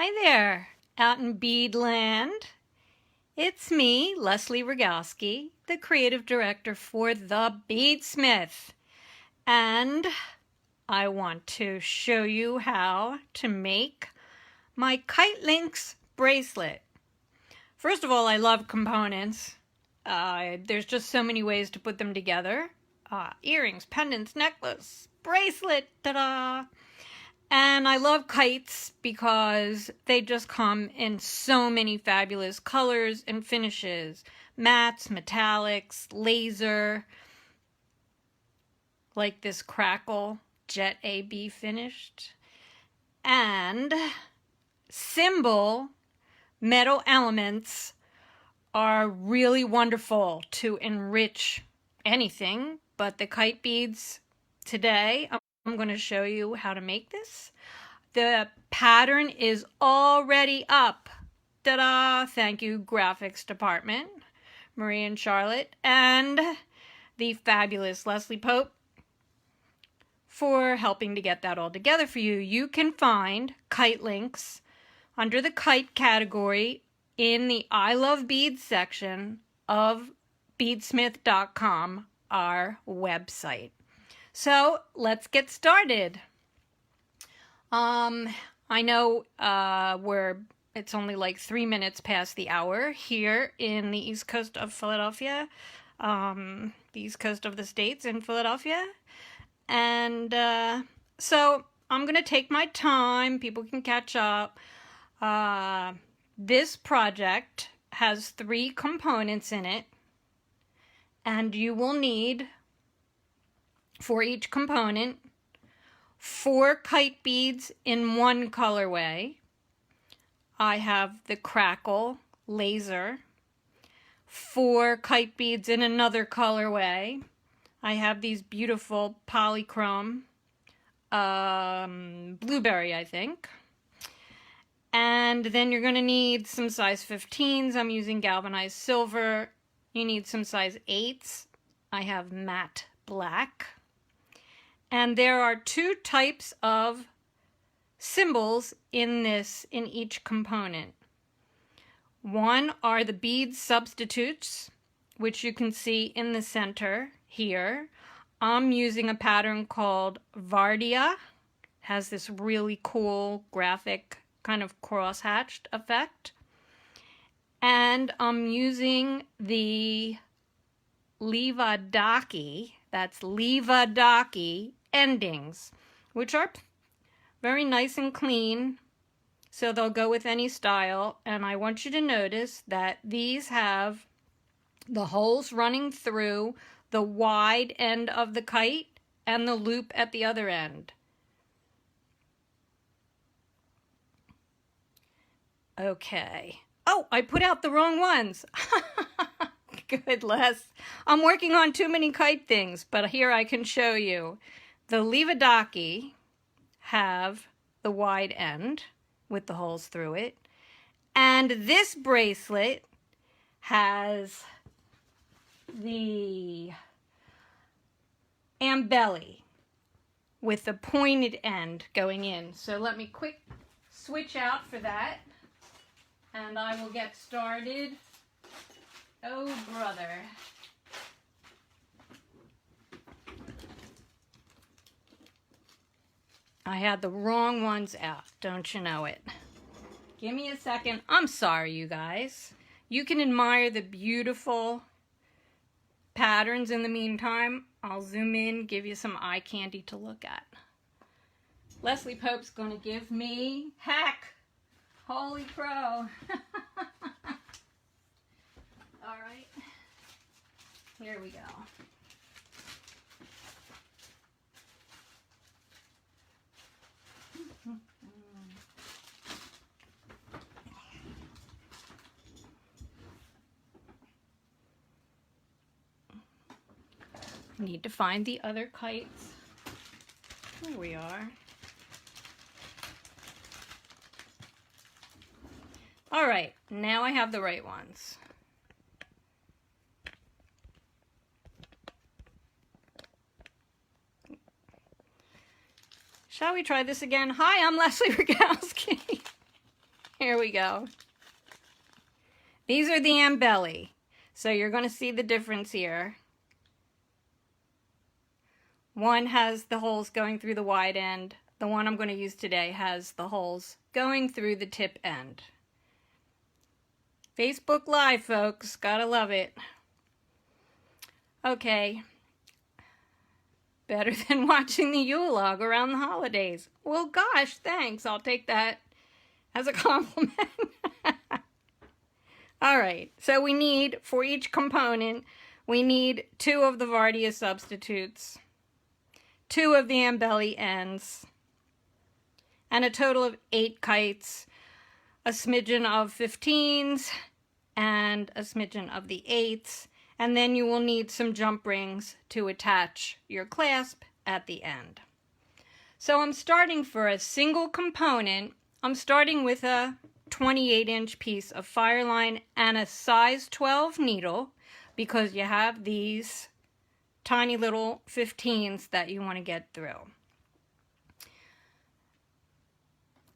Hi there, out in Beadland. It's me, Leslie Rogowski, the creative director for the BeadSmith. And I want to show you how to make my Kitelinks bracelet. First of all, I love components. There's just so many ways to put them together. Earrings, pendants, necklace, bracelet, ta-da! And I love kites because they just come in so many fabulous colors and finishes. Mattes, metallics, laser, like this crackle, jet AB finished. And cymbal metal elements are really wonderful to enrich anything, but the kite beads today, I'm going to show you how to make this. The pattern is already up. Ta-da! Thank you, graphics department, Marie and Charlotte, and the fabulous Leslie Pope for helping to get that all together for you. You can find Kitelinks under the kite category in the I Love Beads section of BeadSmith.com, our website. So let's get started. I know it's only like 3 minutes past the hour here in the East Coast of Philadelphia, the East Coast of the States in Philadelphia. And so I'm going to take my time. People can catch up. This project has 3 components in it, and you will need, for each component, 4 kite beads in one colorway. I have the crackle laser. 4 kite beads in another colorway. I have these beautiful polychrome, blueberry, I think. And then you're going to need some size 15s. I'm using galvanized silver. You need some size 8s. I have matte black. And there are 2 types of cymbals in each component. One are the bead substitutes, which you can see in the center here. I'm using a pattern called Vardia. Has this really cool graphic kind of cross-hatched effect. And I'm using the Levadaki, that's Levadaki endings, which are very nice and clean, so they'll go with any style. And I want you to notice that these have the holes running through the wide end of the kite and the loop at the other end. Okay. Oh, I put out the wrong ones. Good, Les. I'm working on too many kite things, but here I can show you. The Levadaki have the wide end with the holes through it. And this bracelet has the ambelli with the pointed end going in. So let me quick switch out for that, and I will get started. Oh, brother. I had the wrong ones out, don't you know it? Give me a second. I'm sorry, you guys. You can admire the beautiful patterns in the meantime. I'll zoom in, give you some eye candy to look at. Leslie Pope's going to give me heck. Holy crow. All right. Here we go. Need to find the other kites. Here we are. All right, now I have the right ones. Shall we try this again? Hi, I'm Leslie Rogowski. Here we go. These are the embelly. So you're going to see the difference here. One has the holes going through the wide end. The one I'm going to use today has the holes going through the tip end. Facebook Live, folks. Gotta love it. Okay. Better than watching the Yule log around the holidays. Well, gosh, thanks. I'll take that as a compliment. All right. So we need, for each component, we need 2 of the Vardia substitutes, 2 of the embelly ends, and a total of 8 kites, a smidgen of 15s, and a smidgen of the 8s, and then you will need some jump rings to attach your clasp at the end. So I'm starting for a single component. I'm starting with a 28-inch piece of fireline and a size 12 needle, because you have these tiny little 15s that you want to get through.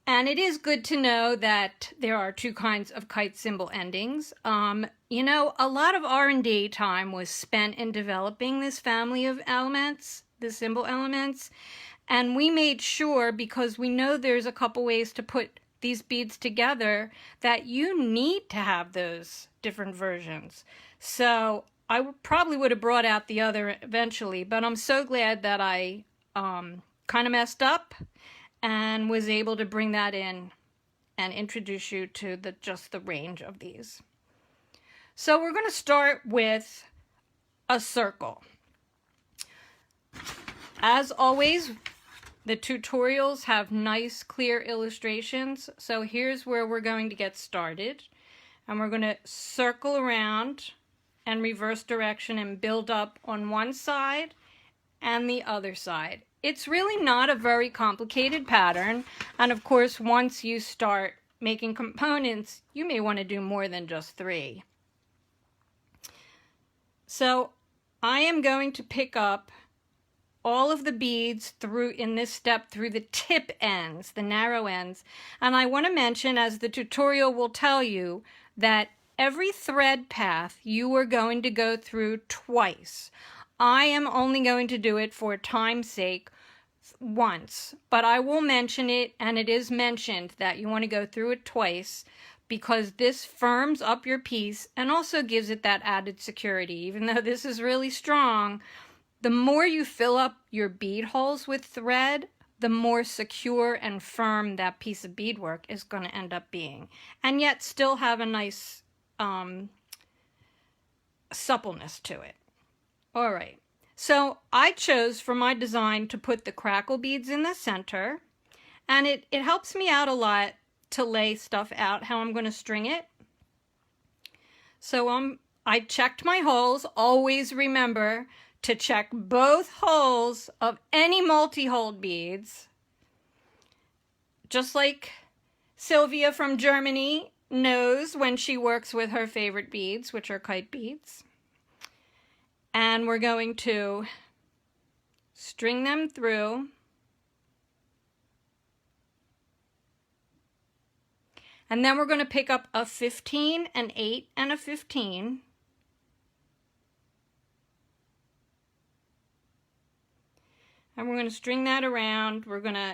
And it is good to know that there are 2 kinds of kite cymbal endings. You know, a lot of R&D time was spent in developing this family of elements, the cymbal elements, and we made sure, because we know there's a couple ways to put these beads together, that you need to have those different versions. So I probably would have brought out the other eventually, but I'm so glad that I kind of messed up and was able to bring that in and introduce you to just the range of these. So we're going to start with a circle. As always, the tutorials have nice, clear illustrations. So here's where we're going to get started. And we're going to circle around and reverse direction and build up on one side and the other side. It's really not a very complicated pattern. And of course, once you start making components, you may want to do more than just 3. So I am going to pick up all of the beads through in this step through the tip ends, the narrow ends. And I want to mention, as the tutorial will tell you, that every thread path you are going to go through twice. I am only going to do it for time's sake once, but I will mention it, and it is mentioned that you want to go through it twice, because this firms up your piece and also gives it that added security. Even though this is really strong, the more you fill up your bead holes with thread, the more secure and firm that piece of beadwork is going to end up being, and yet still have a nice suppleness to it. All right, so I chose for my design to put the crackle beads in the center, and it helps me out a lot to lay stuff out how I'm going to string it. So I checked my holes. Always remember to check both holes of any multi-hole beads. Just like Sylvia from Germany knows when she works with her favorite beads, which are kite beads. And we're going to string them through. And then we're going to pick up a 15, an 8, and a 15. And we're going to string that around.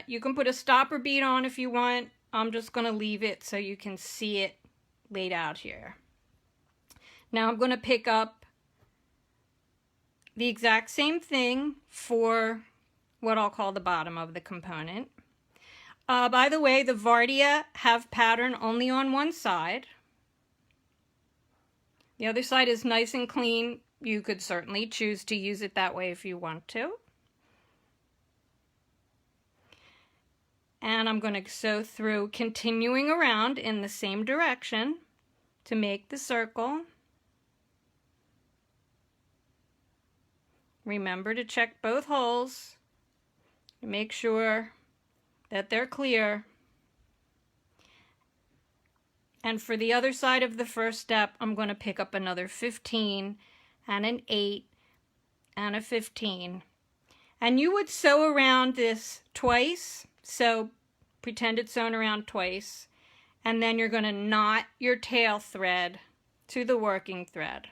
You can put a stopper bead on if you want. I'm just going to leave it so you can see it laid out here. Now I'm going to pick up the exact same thing for what I'll call the bottom of the component. By the way, the Vardia have pattern only on one side. The other side is nice and clean. You could certainly choose to use it that way if you want to. And I'm going to sew through, continuing around in the same direction to make the circle. Remember to check both holes to make sure that they're clear. And for the other side of the first step, I'm going to pick up another 15 and an 8 and a 15. And you would sew around this twice. So pretend it's sewn around twice. and then you're going to knot your tail thread to the working thread.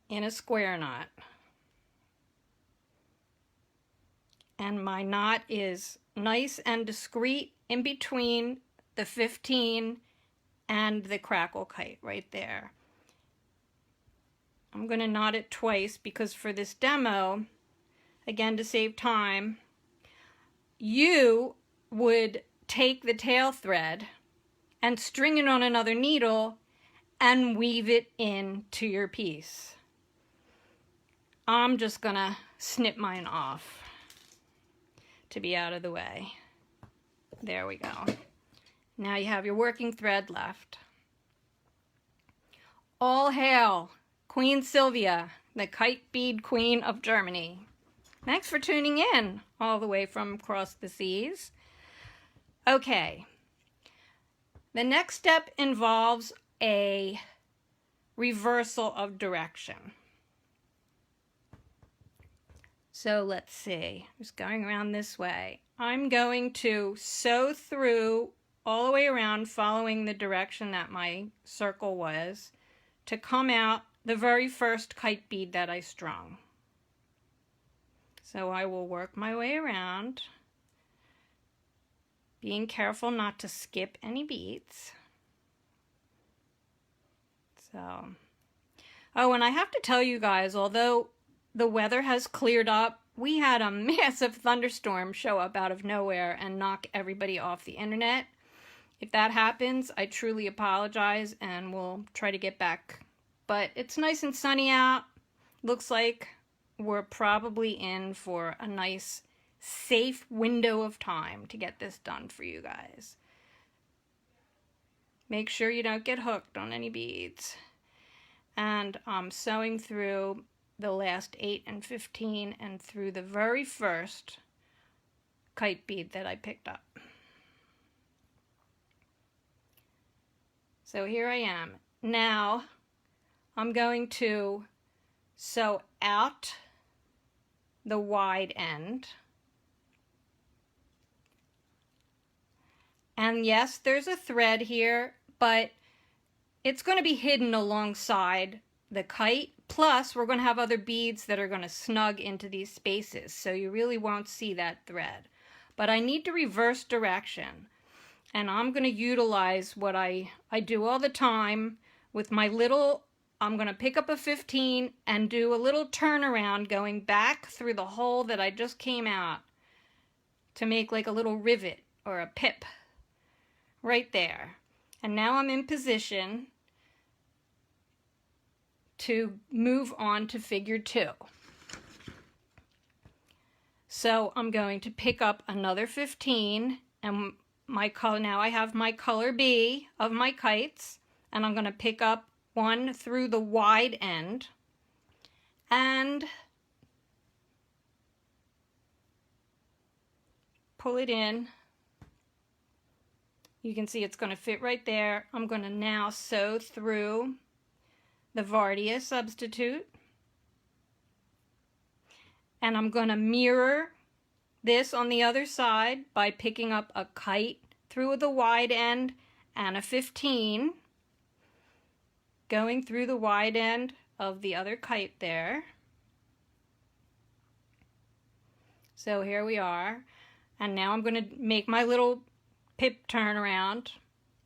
In a square knot. And my knot is nice and discreet in between the 15 and the crackle kite right there. I'm going to knot it twice because for this demo, again to save time, you would take the tail thread and string it on another needle and weave it into your piece. I'm just gonna snip mine off to be out of the way. There we go. Now you have your working thread left. All hail Queen Sylvia, the kite bead queen of Germany. Thanks for tuning in all the way from across the seas. Okay, the next step involves a reversal of direction. So let's see, just going around this way. I'm going to sew through all the way around following the direction that my circle was to come out the very first kite bead that I strung. So I will work my way around, being careful not to skip any beads. So, oh, and I have to tell you guys, although the weather has cleared up, we had a massive thunderstorm show up out of nowhere and knock everybody off the internet. If that happens, I truly apologize and we'll try to get back. But it's nice and sunny out. Looks like we're probably in for a nice, safe window of time to get this done for you guys. Make sure you don't get hooked on any beads. And I'm sewing through the last 8 and 15 and through the very first kite bead that I picked up. So here I am. Now I'm going to sew out the wide end. And yes, there's a thread here, but it's going to be hidden alongside the kite. Plus, we're going to have other beads that are going to snug into these spaces, so you really won't see that thread. But I need to reverse direction, and I'm going to utilize what I do all the time with my little, I'm going to pick up a 15 and do a little turnaround going back through the hole that I just came out to make like a little rivet or a pip right there. And now I'm in position to move on to figure 2. So I'm going to pick up another 15 and my color, now I have my color B of my kites, and I'm going to pick up one through the wide end and pull it in. You can see it's going to fit right there. I'm going to now sew through the Vardia substitute, and I'm going to mirror this on the other side by picking up a kite through the wide end and a 15 going through the wide end of the other kite there. So here we are, and now I'm going to make my little pip turnaround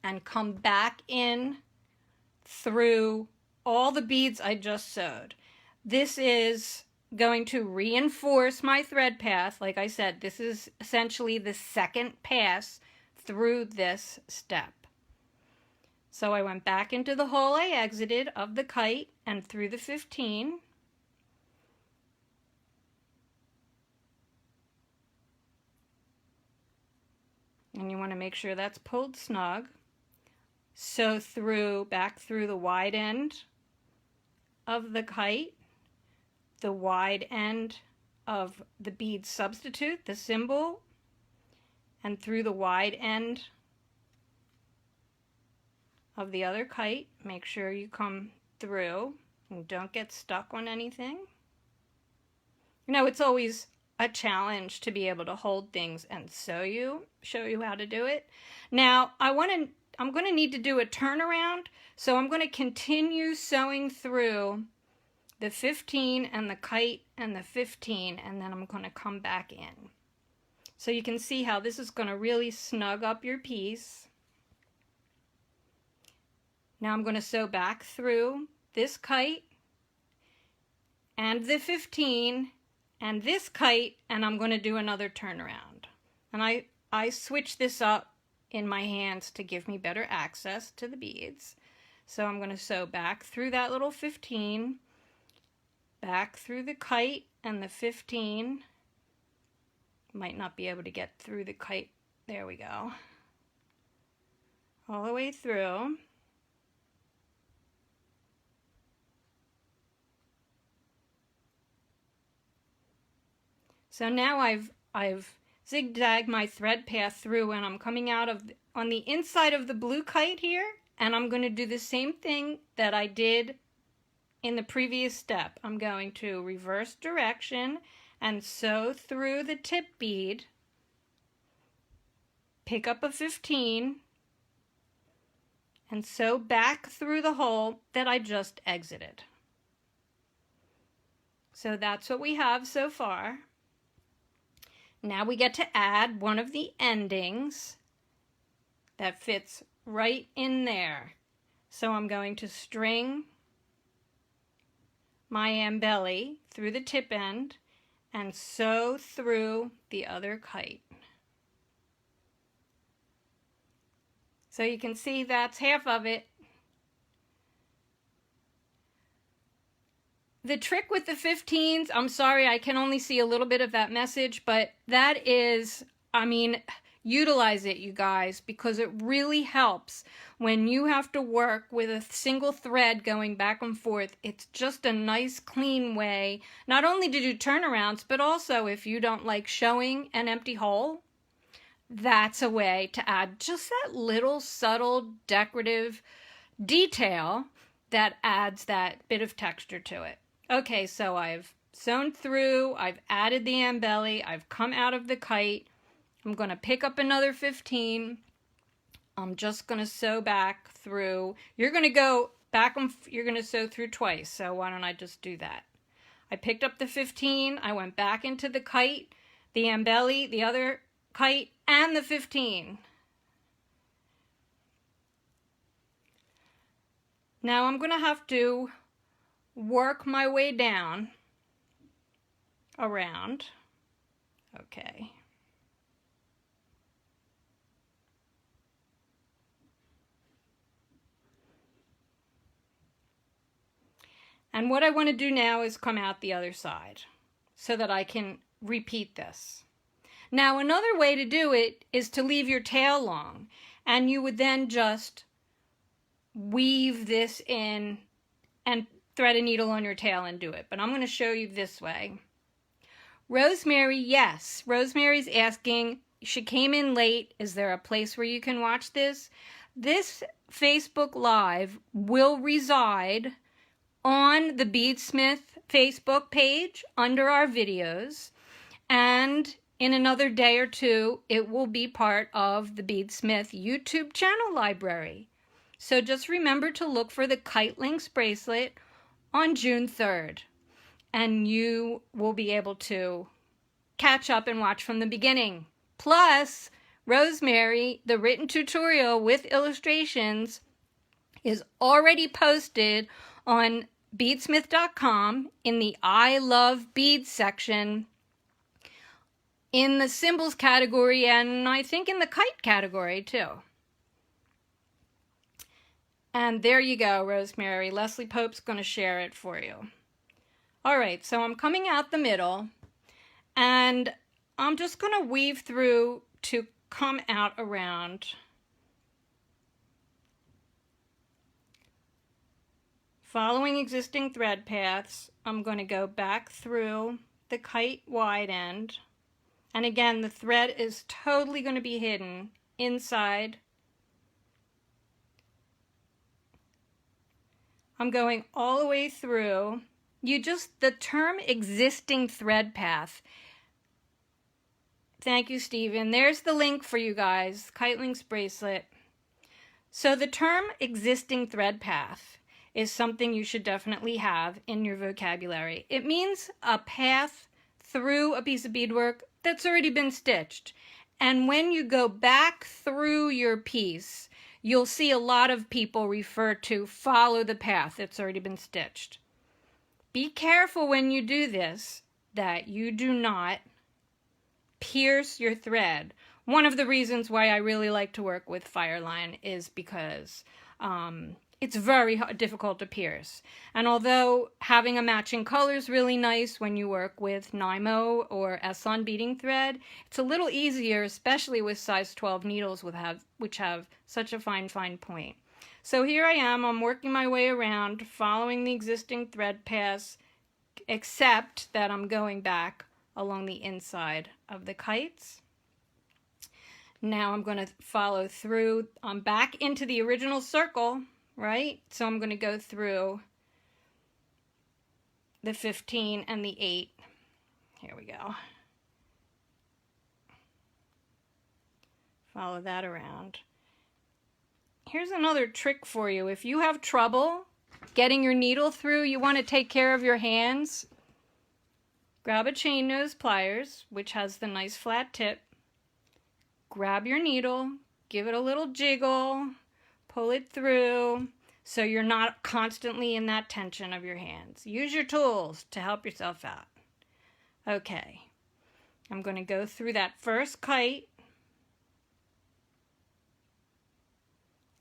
and come back in through all the beads I just sewed. This is going to reinforce my thread path. Like I said, this is essentially the second pass through this step. So I went back into the hole I exited of the kite and through the 15. And you want to make sure that's pulled snug. Sew through, back through the wide end of the kite, the wide end of the bead substitute, the symbol, and through the wide end of the other kite. Make sure you come through and don't get stuck on anything. You know, it's always a challenge to be able to hold things and show you how to do it. Now, I'm going to need to do a turnaround, so I'm going to continue sewing through the 15 and the kite and the 15, and then I'm going to come back in. So you can see how this is going to really snug up your piece. Now I'm going to sew back through this kite and the 15 and this kite, and I'm going to do another turnaround. And I switch this up in my hands to give me better access to the beads. So I'm going to sew back through that little 15, back through the kite and the 15. Might not be able to get through the kite. There we go. All the way through. So now I've zigzagged my thread path through, and I'm coming out on the inside of the blue kite here, and I'm going to do the same thing that I did in the previous step. I'm going to reverse direction and sew through the tip bead, pick up a 15, and sew back through the hole that I just exited. So that's what we have so far. Now we get to add one of the endings that fits right in there. So I'm going to string my embelly through the tip end and sew through the other kite. So you can see that's half of it. The trick with the 15s, I'm sorry, I can only see a little bit of that message, but that is, I mean, utilize it, you guys, because it really helps when you have to work with a single thread going back and forth. It's just a nice, clean way, not only to do turnarounds, but also if you don't like showing an empty hole, that's a way to add just that little subtle decorative detail that adds that bit of texture to it. Okay, so I've sewn through, I've added the embelly, I've come out of the kite. I'm going to pick up another 15. I'm just going to sew back through. You're going to go back and you're going to sew through twice, so why don't I just do that? I picked up the 15, I went back into the kite, the embelly, the other kite, and the 15. Now I'm going to have to work my way down around. Okay. And what I want to do now is come out the other side so that I can repeat this. Now another way to do it is to leave your tail long, and you would then just weave this in and thread a needle on your tail and do it. But I'm going to show you this way. Rosemary, yes. Rosemary's asking, she came in late. Is there a place where you can watch this? This Facebook Live will reside on the BeadSmith Facebook page under our videos, and in another day or two, it will be part of the BeadSmith YouTube channel library. So just remember to look for the Kitelinks Bracelet on June 3rd, and you will be able to catch up and watch from the beginning. Plus, Rosemary, the written tutorial with illustrations, is already posted on BeadSmith.com in the I Love Beads section, in the symbols category, and I think in the kite category too. And there you go, Rosemary. Leslie Pope's going to share it for you. All right, so I'm coming out the middle, and I'm just going to weave through to come out around. Following existing thread paths, I'm going to go back through the kite wide end. And again, the thread is totally going to be hidden inside. I'm going all the way through. The term existing thread path Thank you, Stephen. There's the link for you guys, Kitelinks Bracelet. So the term existing thread path is something you should definitely have in your vocabulary. It means a path through a piece of beadwork that's already been stitched. And when you go back through your piece, you'll see a lot of people refer to follow the path that's already been stitched. Be careful when you do this that you do not pierce your thread. One of the reasons why I really like to work with Fireline is because it's very difficult to pierce. And although having a matching color is really nice when you work with Nymo or S-on beading thread, it's a little easier, especially with size 12 needles which have such a fine point. So here I am, I'm working my way around, following the existing thread paths, except that I'm going back along the inside of the kites. Now I'm going to follow through, I'm back into the original circle, right? So I'm going to go through the 15 and the 8. Here we go. Follow that around. Here's another trick for you. If you have trouble getting your needle through, you want to take care of your hands, grab a chain nose pliers, which has the nice flat tip. Grab your needle, give it a little jiggle, pull it through so you're not constantly in that tension of your hands. Use your tools to help yourself out. Okay, I'm going to go through that first kite.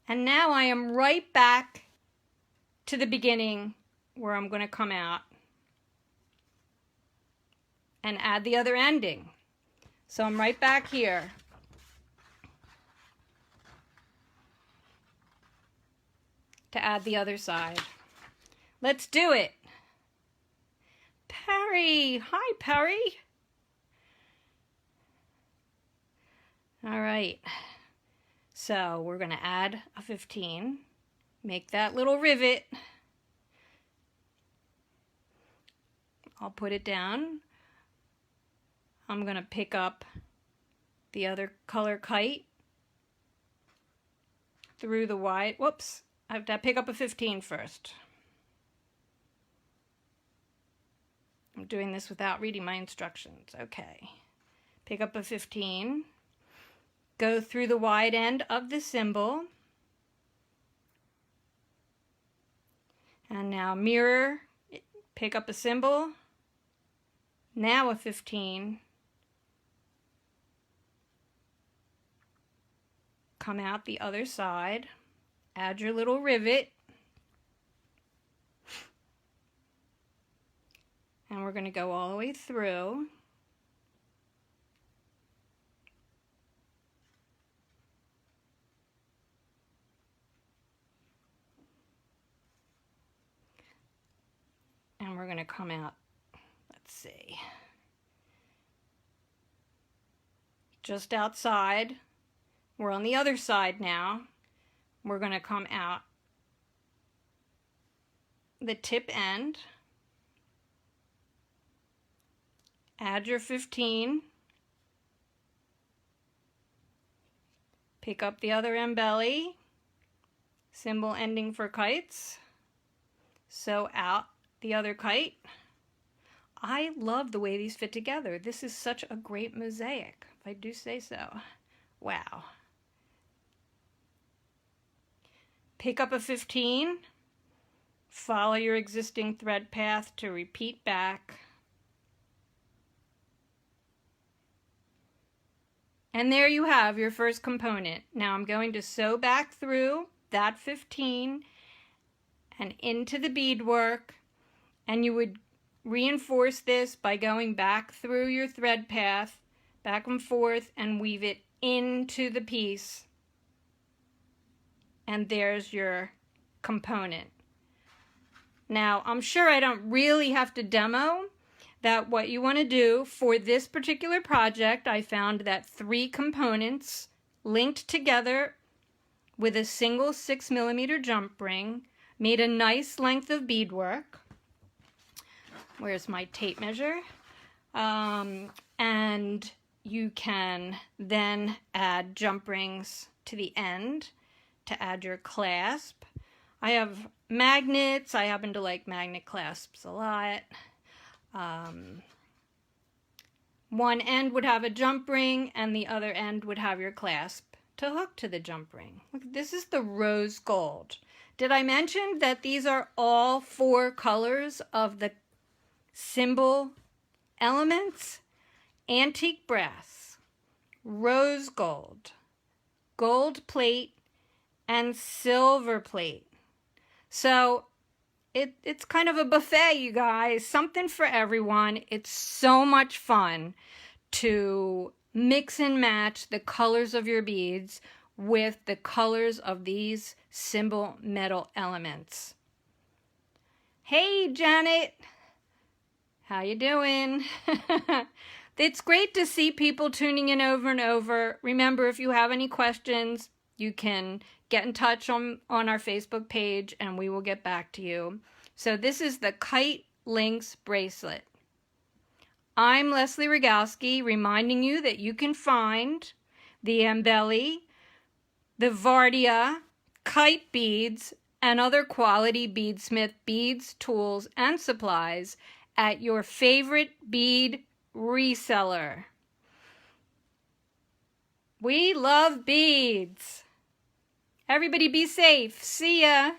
And now I am right back to the beginning where I'm going to come out and add the other ending. So I'm right back here. To add the other side. Let's do it. Perry, hi Perry. All right, so we're gonna add a 15, make that little rivet. I'll put it down. I'm gonna pick up the other color kite through the wide, whoops. I have to pick up a 15 first. I'm doing this without reading my instructions. Okay. Pick up a 15. Go through the wide end of the cymbal. And now mirror. Pick up a cymbal. Now a 15. Come out the other side. Add your little rivet, and we're going to go all the way through. And we're going to come out, let's see, just outside. We're on the other side now. We're going to come out the tip end, add your 15, pick up the other end belly, cymbal ending for kites, sew out the other kite. I love the way these fit together. This is such a great mosaic, if I do say so. Wow. Pick up a 15, follow your existing thread path to repeat back. And there you have your first component. Now I'm going to sew back through that 15 and into the beadwork, and you would reinforce this by going back through your thread path, back and forth, and weave it into the piece. And there's your component. Now, I'm sure I don't really have to demo that what you want to do for this particular project. I found that 3 components linked together with a single 6mm jump ring made a nice length of beadwork. Where's my tape measure? And you can then add jump rings to the end to add your clasp. I have magnets. I happen to like magnet clasps a lot. One end would have a jump ring and the other end would have your clasp to hook to the jump ring. Look, this is the rose gold. Did I mention that these are all 4 colors of the cymbal elements? Antique brass, rose gold, gold plate, and silver plate. So it's kind of a buffet, you guys. Something for everyone. It's so much fun to mix and match the colors of your beads with the colors of these cymbal metal elements. Hey, Janet. How you doing? It's great to see people tuning in over and over. Remember, if you have any questions, you can get in touch on our Facebook page and we will get back to you. So this is the Kitelinks Bracelet. I'm Leslie Rogalski, reminding you that you can find the Ambelli, the Vardia, kite beads, and other quality BeadSmith beads, tools, and supplies at your favorite bead reseller. We love beads. Everybody be safe. See ya.